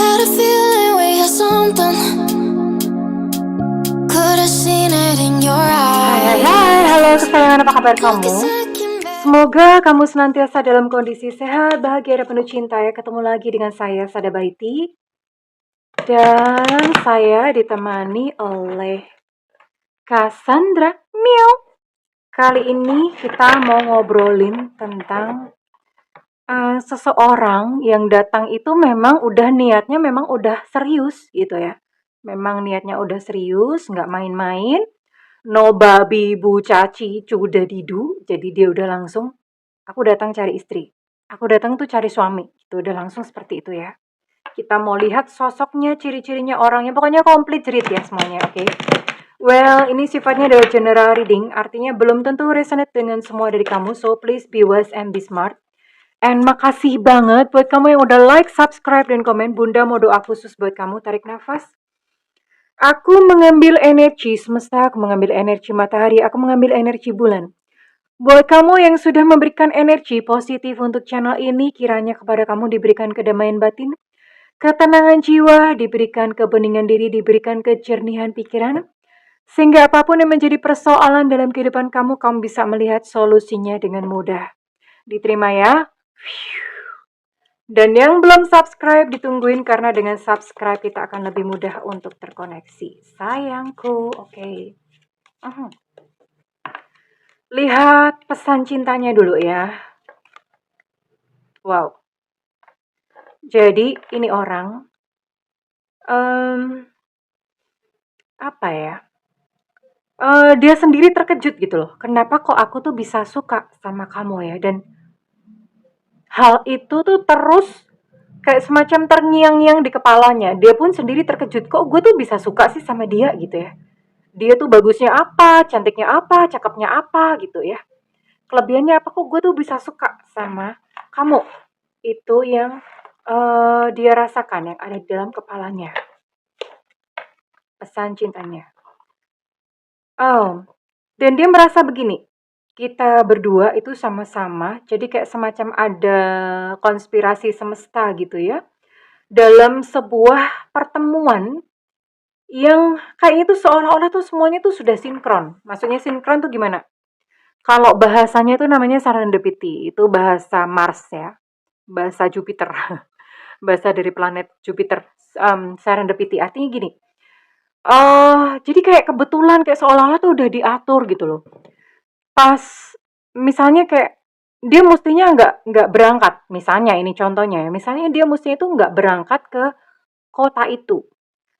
Had a feeling we had something. Could have seen it in your eyes. Hai, halo kesayangan, apa kabar Clock kamu? is ticking back. Semoga kamu senantiasa dalam kondisi sehat, bahagia, dan penuh cinta ya. Ketemu lagi dengan saya, Sada Baiti. Dan saya ditemani oleh Cassandra. Miau. Kali ini kita mau ngobrolin tentang seseorang yang datang itu memang udah niatnya memang udah serius gitu ya. Memang niatnya udah serius, nggak main-main. No babi bu caci cuda didu. Jadi dia udah langsung, aku datang cari istri. Aku datang tuh cari suami. Itu udah langsung seperti itu ya. Kita mau lihat sosoknya, ciri-cirinya orangnya. Pokoknya komplit cerit ya semuanya, oke? Well, ini sifatnya adalah general reading. Artinya belum tentu resonate dengan semua dari kamu. So, please be wise and be smart. And makasih banget buat kamu yang udah like, subscribe, dan komen. Bunda mau doa khusus buat kamu. Tarik nafas. Aku mengambil energi semesta, aku mengambil energi matahari, aku mengambil energi bulan. Buat kamu yang sudah memberikan energi positif untuk channel ini, kiranya kepada kamu diberikan kedamaian batin, ketenangan jiwa, diberikan kebeningan diri, diberikan kejernihan pikiran, sehingga apapun yang menjadi persoalan dalam kehidupan kamu, kamu bisa melihat solusinya dengan mudah. Diterima ya. Dan yang belum subscribe ditungguin, karena dengan subscribe kita akan lebih mudah untuk terkoneksi. Sayangku, oke. Lihat pesan cintanya dulu ya. Wow. Jadi ini orang, apa ya? Dia sendiri terkejut gitu loh. Kenapa kok aku tuh bisa suka sama kamu ya? Dan hal itu tuh terus kayak semacam terngiang-ngiang di kepalanya. Dia pun sendiri terkejut, kok gue tuh bisa suka sih sama dia gitu ya. Dia tuh bagusnya apa, cantiknya apa, cakepnya apa gitu ya. Kelebihannya apa, kok gue tuh bisa suka sama kamu. Itu yang dia rasakan, yang ada di dalam kepalanya. Pesan cintanya. Dan dia merasa begini, kita berdua itu sama-sama, jadi kayak semacam ada konspirasi semesta gitu ya, dalam sebuah pertemuan yang kayaknya tuh seolah-olah tuh semuanya tuh sudah sinkron. Maksudnya sinkron tuh gimana? Kalau bahasanya itu namanya serendipity, itu bahasa Mars ya, bahasa Jupiter, bahasa dari planet Jupiter. Serendipity artinya gini, jadi kayak kebetulan, kayak seolah-olah tuh udah diatur gitu loh. Pas misalnya kayak dia mestinya nggak berangkat, misalnya ini contohnya ya, misalnya dia mestinya itu nggak berangkat ke kota itu.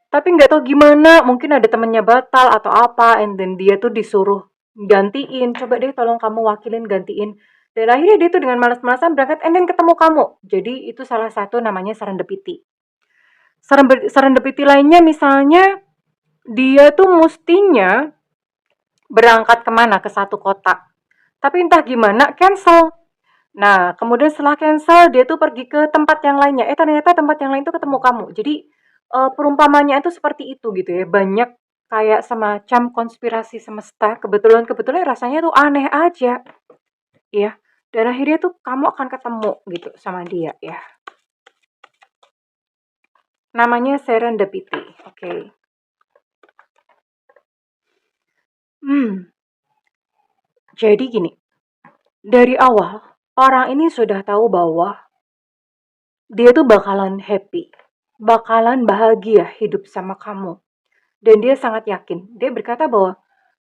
Tapi nggak tahu gimana, mungkin ada temennya batal atau apa, and then dia tuh disuruh gantiin, coba deh tolong kamu wakilin gantiin. Dan akhirnya dia tuh dengan malas-malasan berangkat, and then ketemu kamu. Jadi itu salah satu namanya serendipity. Serendipity lainnya misalnya, dia tuh mestinya berangkat kemana, ke satu kota. Tapi entah gimana, cancel. Nah, kemudian setelah cancel, dia tuh pergi ke tempat yang lainnya. Ternyata tempat yang lain tuh ketemu kamu. Jadi, perumpamannya itu seperti itu gitu ya. Banyak kayak semacam konspirasi semesta. Kebetulan rasanya tuh aneh aja. Ya. Dan akhirnya tuh kamu akan ketemu gitu sama dia ya. Namanya serendipity. Oke. Jadi gini. Dari awal, orang ini sudah tahu bahwa dia tuh bakalan happy, bakalan bahagia hidup sama kamu. Dan dia sangat yakin. Dia berkata bahwa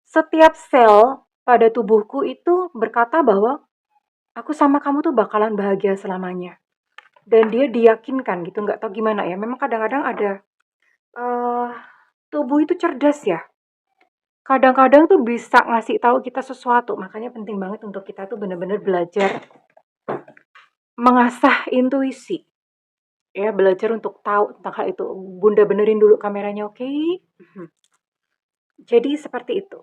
setiap sel pada tubuhku itu berkata bahwa aku sama kamu tuh bakalan bahagia selamanya. Dan dia diyakinkan gitu, nggak tahu gimana ya. Memang kadang-kadang ada tubuh itu cerdas ya. Kadang-kadang tuh bisa ngasih tahu kita sesuatu. Makanya penting banget untuk kita tuh benar-benar belajar mengasah intuisi. Ya, belajar untuk tahu tentang hal itu. Bunda benerin dulu kameranya, oke? Jadi seperti itu.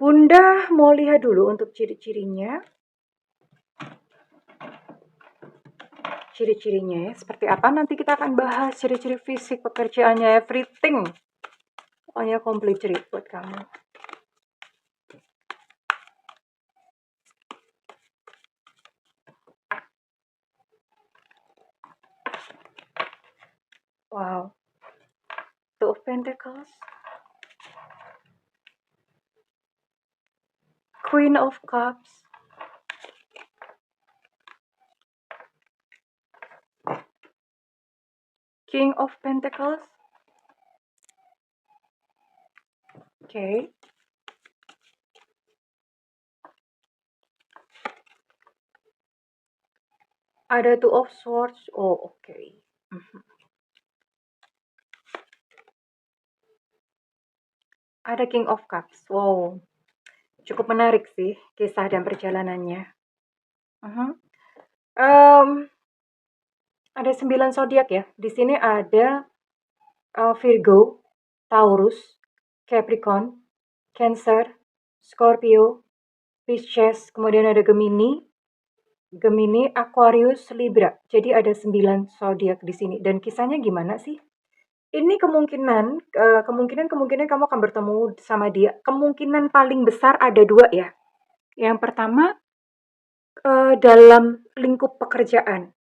Bunda mau lihat dulu untuk ciri-cirinya. Ciri-cirinya ya, seperti apa nanti kita akan bahas. Ciri-ciri fisik, pekerjaannya, everything. Pokoknya komplit cerit buat kamu. Wow. Two of Pentacles. Queen of Cups. King of Pentacles. Okay. Ada Two of Swords. Oh, okay. Ada King of Cups. Wow. Cukup menarik sih kisah dan perjalanannya. Mhm. Ada 9 zodiak ya. Di sini ada Virgo, Taurus, Capricorn, Cancer, Scorpio, Pisces, kemudian ada Gemini, Aquarius, Libra. Jadi ada 9 zodiak di sini. Dan kisahnya gimana sih? Ini kemungkinan kamu akan bertemu sama dia. Kemungkinan paling besar ada 2 ya. Yang pertama, dalam lingkup pekerjaan.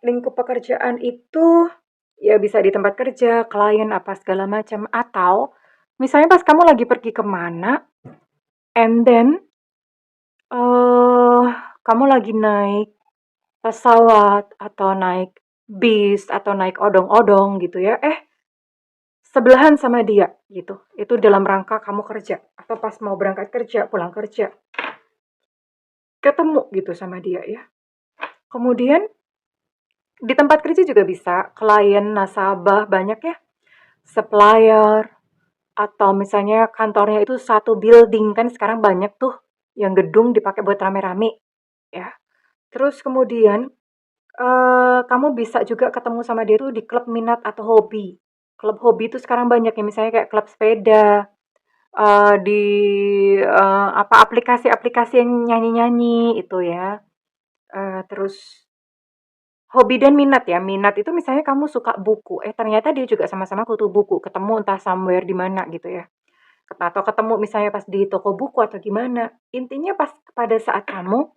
Lingkup pekerjaan itu ya bisa di tempat kerja, klien, apa segala macam. Atau misalnya pas kamu lagi pergi kemana, and then kamu lagi naik pesawat atau naik bis atau naik odong-odong gitu ya. Sebelahan sama dia gitu. Itu dalam rangka kamu kerja atau pas mau berangkat kerja, pulang kerja. Ketemu gitu sama dia ya. Kemudian di tempat kerja juga bisa, klien, nasabah, banyak ya. Supplier, atau misalnya kantornya itu satu building, kan sekarang banyak tuh yang gedung dipakai buat rame-rame ya. Terus kemudian kamu bisa juga ketemu sama dia tuh di klub minat atau hobi. Klub hobi itu sekarang banyak ya, misalnya kayak klub sepeda, di apa aplikasi-aplikasi yang nyanyi-nyanyi itu ya. Terus hobi dan minat ya, minat itu misalnya kamu suka buku, ternyata dia juga sama-sama kutu buku, ketemu entah somewhere di mana gitu ya. Atau ketemu misalnya pas di toko buku atau gimana. Intinya pas pada saat kamu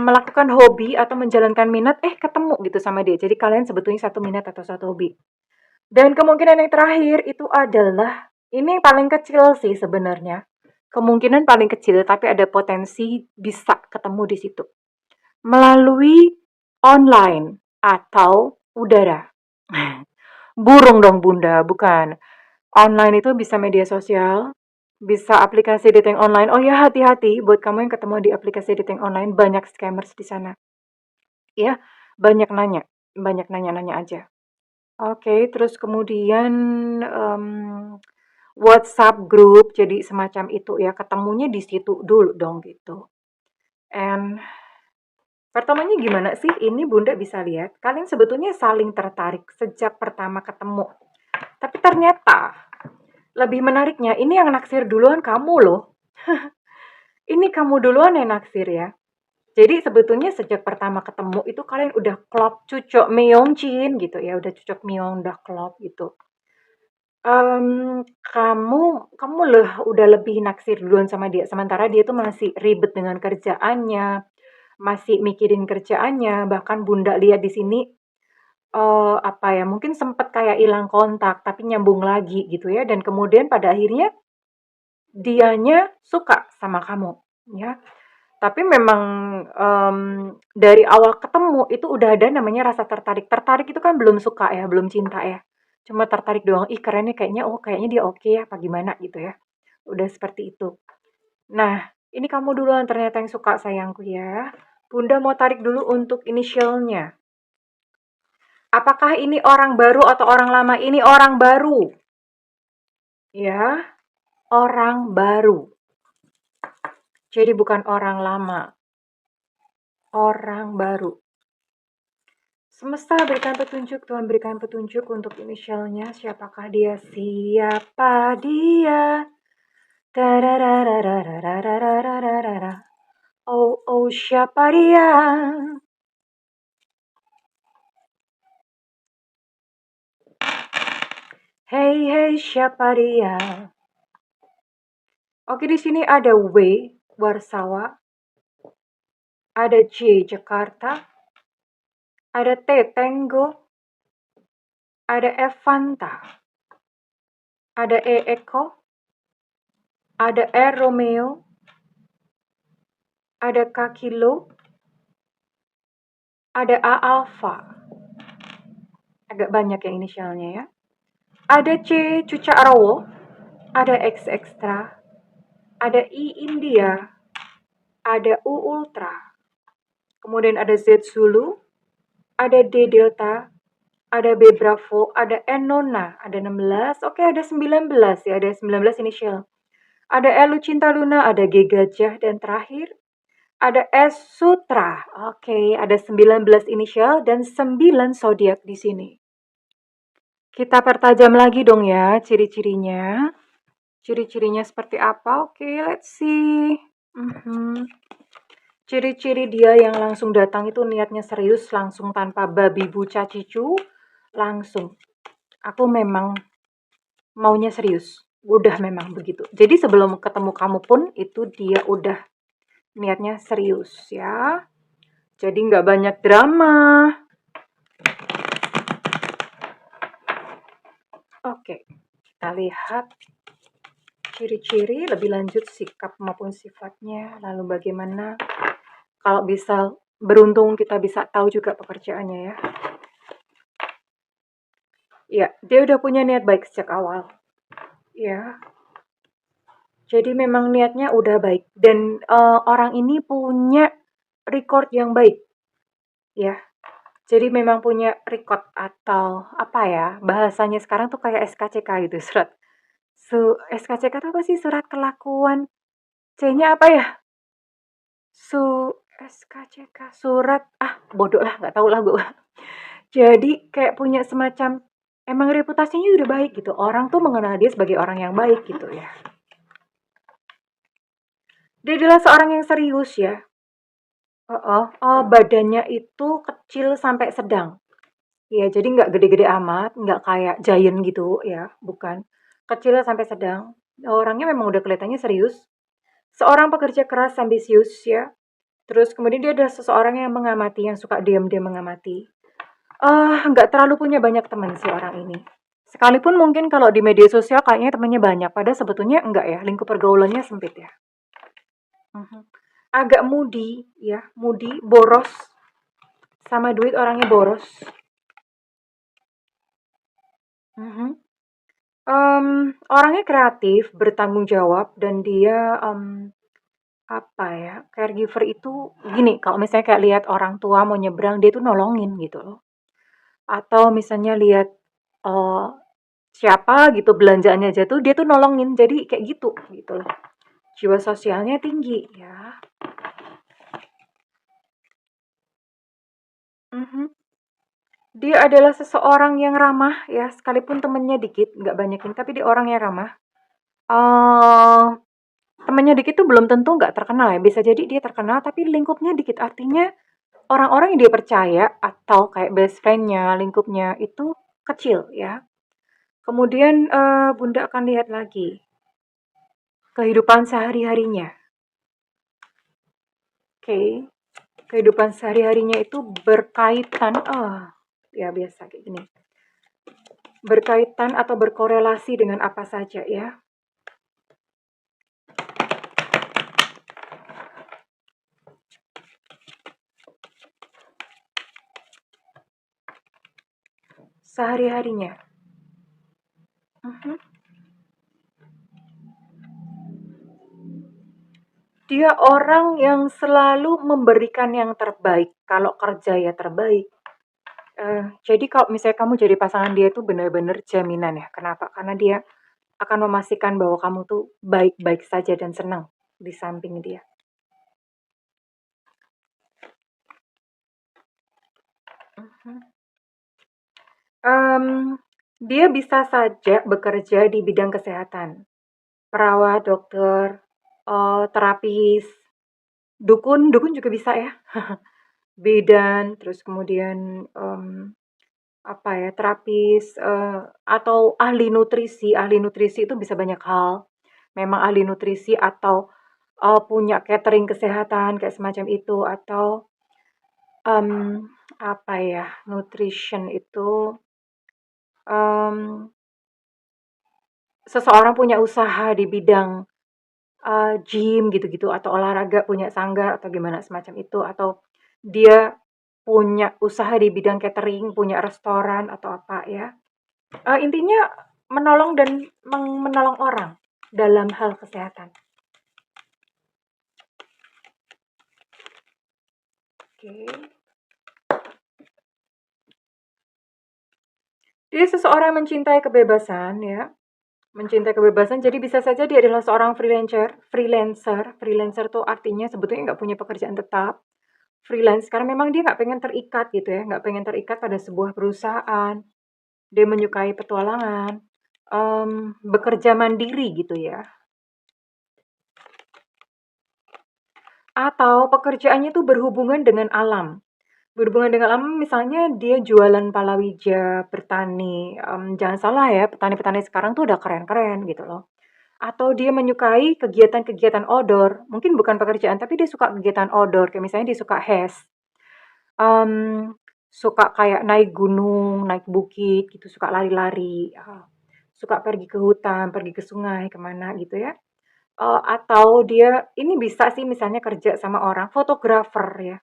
melakukan hobi atau menjalankan minat, ketemu gitu sama dia. Jadi kalian sebetulnya satu minat atau satu hobi. Dan kemungkinan yang terakhir itu adalah, ini paling kecil sih sebenarnya. Kemungkinan paling kecil, tapi ada potensi bisa ketemu di situ. Melalui online atau udara. Burung dong Bunda, bukan. Online itu bisa media sosial, bisa aplikasi dating online. Oh ya, hati-hati buat kamu yang ketemu di aplikasi dating online, banyak scammers di sana. Ya, banyak nanya-nanya aja. Oke, terus kemudian WhatsApp group, jadi semacam itu ya, ketemunya di situ dulu dong gitu. And pertamanya gimana sih? Ini Bunda bisa lihat, kalian sebetulnya saling tertarik sejak pertama ketemu. Tapi ternyata lebih menariknya, ini yang naksir duluan kamu loh. Ini kamu duluan yang naksir ya. Jadi sebetulnya sejak pertama ketemu itu kalian udah klop, cucok meongcin gitu ya, udah cucok meong, udah klop gitu. Kamu udah lebih naksir duluan sama dia, sementara dia tuh masih ribet dengan kerjaannya, masih mikirin kerjaannya, bahkan Bunda lihat di sini, apa ya, mungkin sempet kayak hilang kontak, tapi nyambung lagi gitu ya, dan kemudian pada akhirnya dianya suka sama kamu, ya. Tapi memang, dari awal ketemu itu udah ada namanya rasa tertarik. Tertarik itu kan belum suka ya, belum cinta ya. Cuma tertarik doang, "Ih keren nih kayaknya, oh kayaknya dia oke ya," apa gimana gitu ya. Udah seperti itu. Nah, ini kamu duluan ternyata yang suka sayangku ya. Bunda mau tarik dulu untuk inisialnya. Apakah ini orang baru atau orang lama? Ini orang baru. Ya, orang baru. Jadi bukan orang lama. Orang baru. Semesta berikan petunjuk, Tuhan berikan petunjuk untuk inisialnya. Siapakah dia? Siapa dia? Tarararararararararara. Oh, oh, siapa dia? Hey, hey, siapa dia? Oke, di sini ada W, Warsawa. Ada J, Jakarta. Ada T, Tango. ada Evanta, ada E Echo, ada R Romeo, ada K Kilo, ada A Alpha. Agak banyak ya inisialnya ya. Ada C Cuca Arawo, ada X Extra, ada I India, ada U Ultra, kemudian ada Z Zulu, ada D Delta, ada B Bravo, ada N Nona, ada 16, oke ada 19 ya, ada 19 inisial. Ada L Lucinta Luna, ada G Gajah, dan terakhir ada S Sutra. Oke, ada 19 inisial dan 9 zodiak di sini. Kita pertajam lagi dong ya ciri-cirinya. Ciri-cirinya seperti apa? Oke, let's see. Ciri-ciri dia yang langsung datang itu niatnya serius, langsung tanpa babi buca cicu, langsung. Aku memang maunya serius. Udah memang begitu. Jadi sebelum ketemu kamu pun itu dia udah niatnya serius ya. Jadi nggak banyak drama. Oke, kita lihat ciri-ciri lebih lanjut sikap maupun sifatnya. Lalu bagaimana kalau bisa beruntung kita bisa tahu juga pekerjaannya ya. Ya, dia udah punya niat baik sejak awal. Ya. Jadi memang niatnya udah baik dan orang ini punya record yang baik. Ya. Jadi memang punya record atau apa ya? Bahasanya sekarang tuh kayak SKCK gitu, surat. SKCK itu apa sih? Surat kelakuan. C-nya apa ya? SKCK surat bodoh lah, nggak tahu lah gue. Jadi kayak punya semacam emang reputasinya udah baik gitu. Orang tuh mengenal dia sebagai orang yang baik gitu ya. Dia adalah seorang yang serius ya. Badannya itu kecil sampai sedang. Ya, jadi nggak gede-gede amat, nggak kayak giant gitu ya, bukan. Kecil sampai sedang. Orangnya memang udah kelihatannya serius. Seorang pekerja keras, ambisius ya. Terus kemudian dia adalah seseorang yang mengamati, yang suka diam-diam mengamati. Nggak terlalu punya banyak teman sih orang ini. Sekalipun mungkin kalau di media sosial kayaknya temannya banyak, padahal sebetulnya enggak ya, lingkup pergaulannya sempit ya. Agak moody ya, moody, boros. Sama duit orangnya boros. Orangnya kreatif, bertanggung jawab, dan dia apa ya, caregiver itu gini, kalau misalnya kayak lihat orang tua mau nyebrang, dia tuh nolongin gitu loh. Atau misalnya lihat siapa gitu belanjaannya jatuh, dia tuh nolongin. Jadi kayak gitu loh. Jiwa sosialnya tinggi ya. Dia adalah seseorang yang ramah ya, sekalipun temennya dikit, nggak banyakin, tapi dia orang yang ramah. Temennya dikit tuh belum tentu nggak terkenal ya, bisa jadi dia terkenal tapi lingkupnya dikit, artinya orang-orang yang dia percaya atau kayak best friend-nya, lingkupnya itu kecil ya. Kemudian Bunda akan lihat lagi kehidupan sehari-harinya. Oke. Kehidupan sehari-harinya itu berkaitan ya biasa kayak gini. Berkaitan atau berkorelasi dengan apa saja ya. Sehari-harinya. Dia orang yang selalu memberikan yang terbaik. Kalau kerja ya terbaik. Jadi kalau misalnya kamu jadi pasangan dia itu benar-benar jaminan ya. Kenapa? Karena dia akan memastikan bahwa kamu tuh baik-baik saja dan senang di samping dia. Dia bisa saja bekerja di bidang kesehatan. Perawat, dokter, terapis, dukun juga bisa ya. Bidan, terus kemudian apa ya, terapis, atau ahli nutrisi. Ahli nutrisi itu bisa banyak hal. Memang ahli nutrisi atau punya catering kesehatan kayak semacam itu, atau apa ya, nutrition itu Mmm, seseorang punya usaha di bidang, gym gitu-gitu atau olahraga, punya sanggar atau gimana semacam itu, atau dia punya usaha di bidang catering, punya restoran atau apa ya. Intinya menolong dan menolong orang dalam hal kesehatan. Oke. Dia seseorang yang mencintai kebebasan ya, mencintai kebebasan, jadi bisa saja dia adalah seorang freelancer. Freelancer tuh artinya sebetulnya nggak punya pekerjaan tetap, freelance karena memang dia nggak pengen terikat gitu ya, nggak pengen terikat pada sebuah perusahaan. Dia menyukai petualangan, bekerja mandiri gitu ya. Atau pekerjaannya itu berhubungan dengan alam. Berhubungan dengan alam misalnya dia jualan palawija, bertani, jangan salah ya, petani-petani sekarang tuh udah keren-keren gitu loh. Atau dia menyukai kegiatan-kegiatan outdoor, mungkin bukan pekerjaan, tapi dia suka kegiatan outdoor, kayak misalnya dia suka HES, suka kayak naik gunung, naik bukit gitu, suka lari-lari, suka pergi ke hutan, pergi ke sungai, kemana gitu ya. Atau dia ini bisa sih misalnya kerja sama orang, fotografer ya.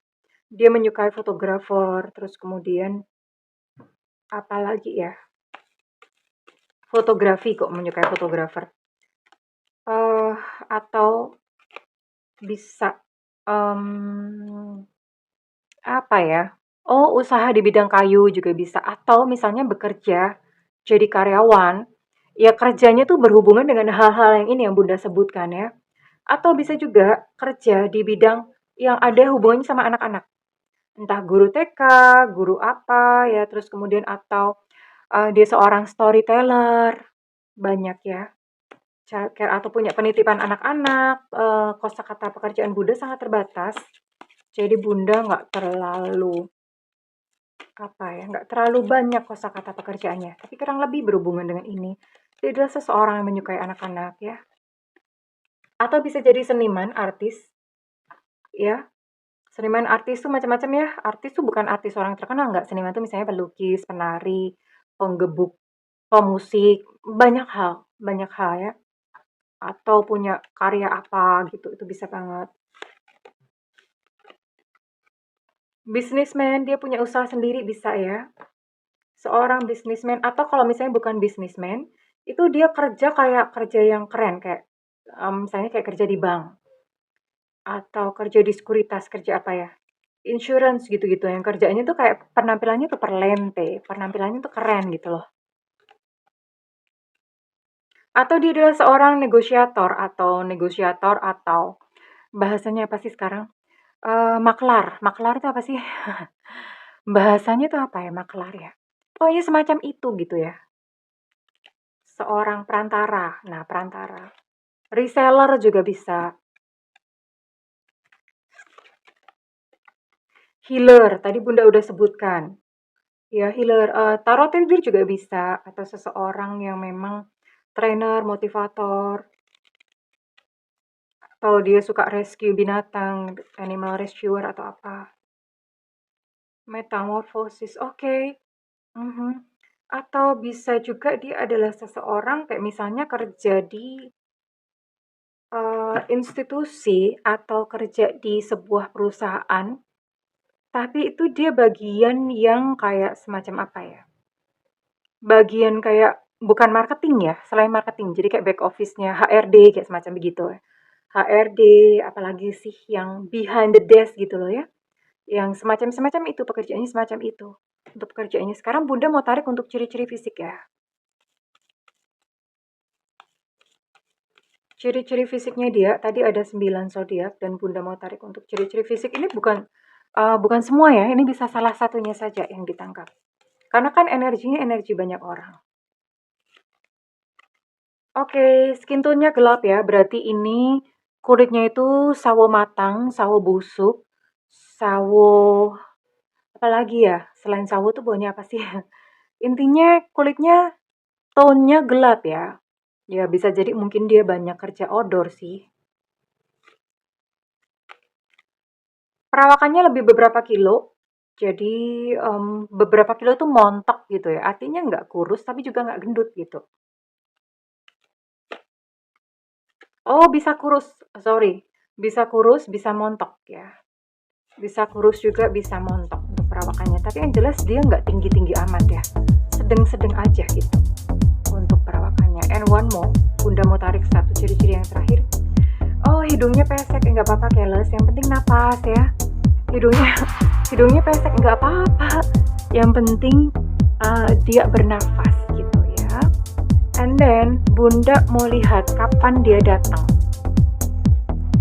Dia menyukai fotografer, terus kemudian apalagi ya? Fotografi kok menyukai fotografer. Eh, atau bisa apa ya? Oh, usaha di bidang kayu juga bisa atau misalnya bekerja jadi karyawan. Ya kerjanya tuh berhubungan dengan hal-hal yang ini yang Bunda sebutkan ya. Atau bisa juga kerja di bidang yang ada hubungannya sama anak-anak. Entah guru TK, guru apa ya, terus kemudian atau dia seorang storyteller, banyak ya. Childcare atau punya penitipan anak-anak, kosakata pekerjaan Bunda sangat terbatas. Jadi Bunda nggak terlalu apa ya, nggak terlalu banyak kosakata pekerjaannya, tapi kurang lebih berhubungan dengan ini. Dia adalah seseorang yang menyukai anak-anak ya. Atau bisa jadi seniman, artis, ya. Seniman artis tuh macam-macam ya. Artis tuh bukan artis orang terkenal, nggak. Seniman tuh misalnya pelukis, penari, penggebuk, pemusik, banyak hal ya. Atau punya karya apa gitu, itu bisa banget. Businessman, dia punya usaha sendiri bisa ya. Seorang businessman atau kalau misalnya bukan businessman, itu dia kerja kayak kerja yang keren kayak misalnya kayak kerja di bank atau kerja di sekuritas, kerja apa ya? Insurance gitu-gitu yang kerjanya tuh kayak penampilannya tuh perlente, penampilannya tuh keren gitu loh. Atau dia adalah seorang negosiator atau bahasanya apa sih sekarang? Maklar. Maklar itu apa sih? Bahasanya tuh apa ya maklar ya? Pokoknya semacam itu gitu ya. Seorang perantara. Nah, perantara. Reseller juga bisa. Healer, tadi Bunda udah sebutkan. Ya, healer. Tarot reader juga bisa. Atau seseorang yang memang trainer, motivator. Atau dia suka rescue binatang, animal rescuer atau apa. Metamorfosis, oke. Mhm. Atau bisa juga dia adalah seseorang kayak misalnya kerja di institusi atau kerja di sebuah perusahaan, tapi itu dia bagian yang kayak semacam apa ya? Bagian kayak bukan marketing ya, selain marketing. Jadi kayak back office-nya, HRD kayak semacam begitu ya. HRD, apalagi sih yang behind the desk gitu loh ya. Yang semacam-semacam itu pekerjaannya semacam itu. Untuk pekerjaannya sekarang Bunda mau tarik untuk ciri-ciri fisik ya. Ciri-ciri fisiknya dia, tadi ada 9 zodiak dan Bunda mau tarik untuk ciri-ciri fisik ini bukan semua ya, ini bisa salah satunya saja yang ditangkap. Karena kan energinya energi banyak orang. Oke, skin tone-nya gelap ya, berarti ini kulitnya itu sawo matang, sawo busuk, sawo apalagi ya? Selain sawo tuh baunya apa sih? Intinya kulitnya tone-nya gelap ya. Ya bisa jadi mungkin dia banyak kerja outdoor sih. Perawakannya lebih beberapa kilo, Jadi, beberapa kilo tuh montok gitu ya, artinya nggak kurus tapi juga nggak gendut gitu. Oh, bisa kurus, sorry, bisa kurus, bisa montok ya. Bisa kurus juga, bisa montok untuk perawakannya. Tapi yang jelas dia nggak tinggi-tinggi amat ya, sedang-sedang aja gitu untuk perawakannya. And one more, Bunda mau tarik satu ciri-ciri yang terakhir. Oh, hidungnya pesek, nggak apa-apa Keles. Yang penting napas ya. Hidungnya hidungnya pesek nggak apa-apa. Yang penting dia bernafas gitu ya. And then Bunda mau lihat kapan dia datang.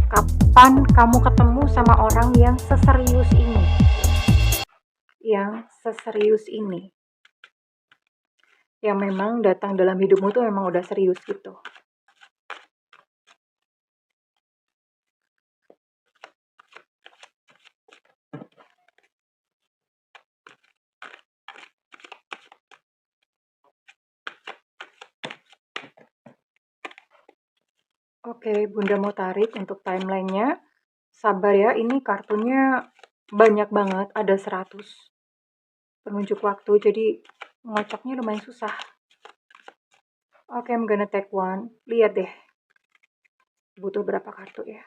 Kapan kamu ketemu sama orang yang seserius ini? Yang seserius ini. Yang memang datang dalam hidupmu tuh memang udah serius gitu. Oke, Bunda mau tarik untuk timelinenya. Sabar ya, ini kartunya banyak banget, ada 100 penunjuk waktu, jadi ngocoknya lumayan susah. Oke, I'm gonna take one. Lihat deh, butuh berapa kartu ya.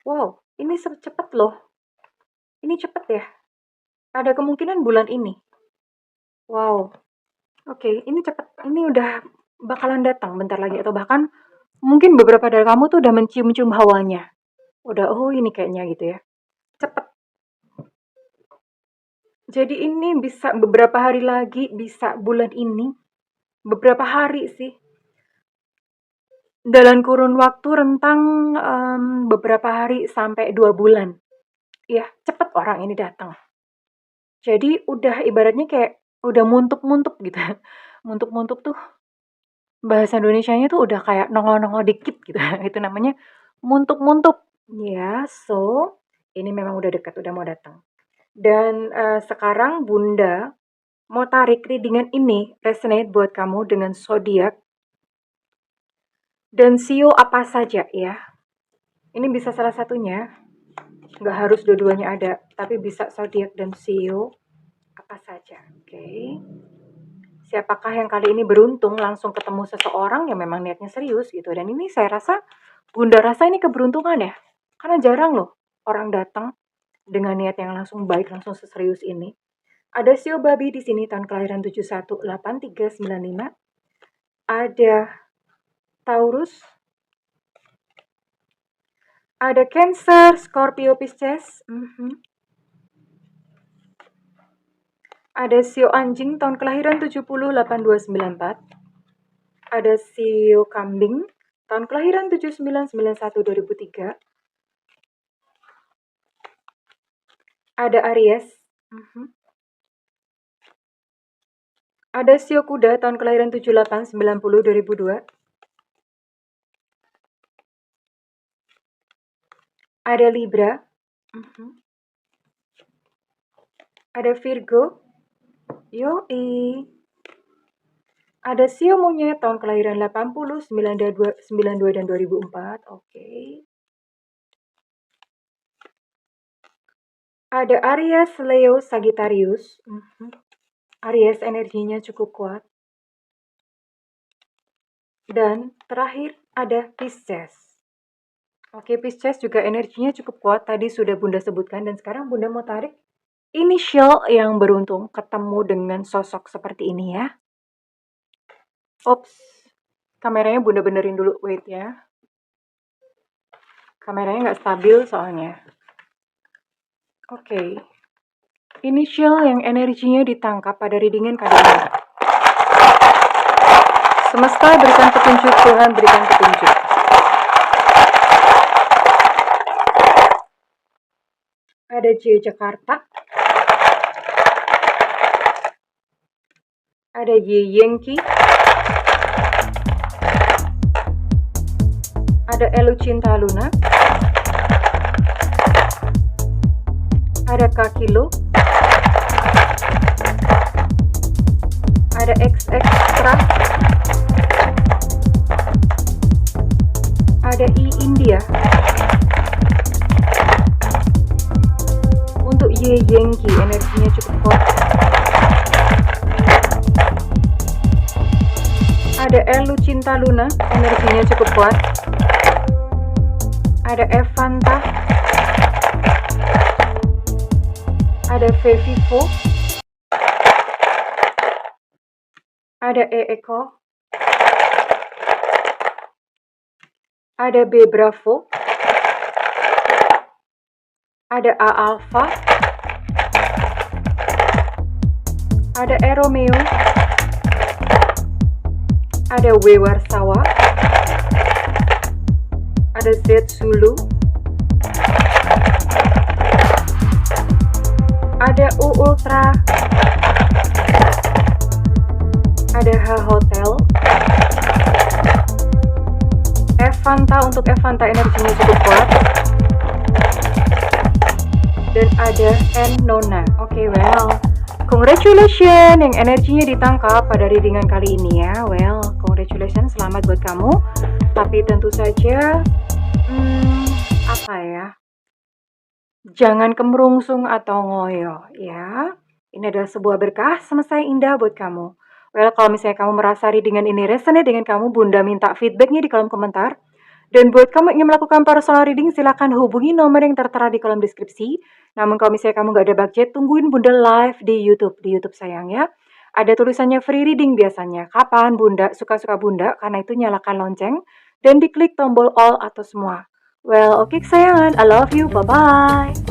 Wow, ini cepet loh. Ini cepet ya. Ada kemungkinan bulan ini. Wow. Oke, ini cepet. Ini udah bakalan datang bentar lagi. Atau bahkan mungkin beberapa dari kamu tuh udah mencium-cium hawanya. Udah, oh ini kayaknya gitu ya. Cepet. Jadi ini bisa beberapa hari lagi, bisa bulan ini. Beberapa hari sih. Dalam kurun waktu rentang beberapa hari sampai 2 bulan. Ya, cepet orang ini datang. Jadi udah ibaratnya kayak udah muntuk-muntuk gitu. Muntuk-muntuk tuh bahasa Indonesianya tuh udah kayak nongol-nongol dikit gitu. Itu namanya muntuk-muntuk. Ya, so ini memang udah dekat, udah mau datang. Dan sekarang Bunda mau tarik readingan ini resonate buat kamu dengan zodiak dan sio apa saja ya. Ini bisa salah satunya, nggak harus dua-duanya ada, tapi bisa zodiak dan sio apa saja. Oke. Siapakah yang kali ini beruntung langsung ketemu seseorang yang memang niatnya serius gitu. Dan ini saya rasa, Bunda rasa ini keberuntungan ya. Karena jarang loh orang datang dengan niat yang langsung baik, langsung seserius ini. Ada sio babi di sini tahun kelahiran 718395. Ada Taurus. Ada Cancer, Scorpio, Pisces. Ada sio anjing tahun kelahiran 708294. Ada sio kambing tahun kelahiran 7991-2003. Ada Aries. Ada sio kuda tahun kelahiran 7890-2002. Ada Libra. Ada Virgo. Yoi. Ada sio monyet tahun kelahiran 80, 92 dan 2004. Oke. Ada Aries, Leo, Sagittarius. Aries energinya cukup kuat. Dan terakhir ada Pisces. Oke, Pisces juga energinya cukup kuat. Tadi sudah Bunda sebutkan dan sekarang Bunda mau tarik inisial yang beruntung ketemu dengan sosok seperti ini ya. Ops, kameranya Bunda benerin dulu, wait ya. Kameranya nggak stabil soalnya. Oke. Inisial yang energinya ditangkap pada readingan kali ini. Semesta berikan petunjuk, Tuhan berikan petunjuk. Ada J Jakarta. Ada Y Yankee. Ada Elu Cinta Luna. Ada K Kilo. Ada X Extra. Ada I India. Ada Elu Cinta Luna, energinya cukup kuat. Ada Evanta. Ada Fevivo. Ada Eko. Ada B Bravo. Ada A Alpha. Ada E Romeo. Ada W Warsawa. Ada Z Zulu. Ada U Ultra. Ada H Hotel. Evanta, untuk Evanta energinya cukup kuat. Dan ada N Nona. Oke, well, congratulations yang energinya ditangkap pada readingan kali ini ya. Well, congratulations, selamat buat kamu. Tapi tentu saja, apa ya? Jangan kemerungsung atau ngoyo ya. Ini adalah sebuah berkah semesta yang indah buat kamu. Well, kalau misalnya kamu merasa readingan ini resonate dengan kamu, Bunda minta feedbacknya di kolom komentar. Dan buat kamu yang ingin melakukan personal reading, silakan hubungi nomor yang tertera di kolom deskripsi. Namun kalau misalnya kamu gak ada budget, tungguin Bunda live di YouTube sayang ya. Ada tulisannya free reading biasanya. Kapan Bunda? Suka-suka Bunda, karena itu nyalakan lonceng dan diklik tombol all atau semua. Well, oke kesayangan, I love you, bye-bye.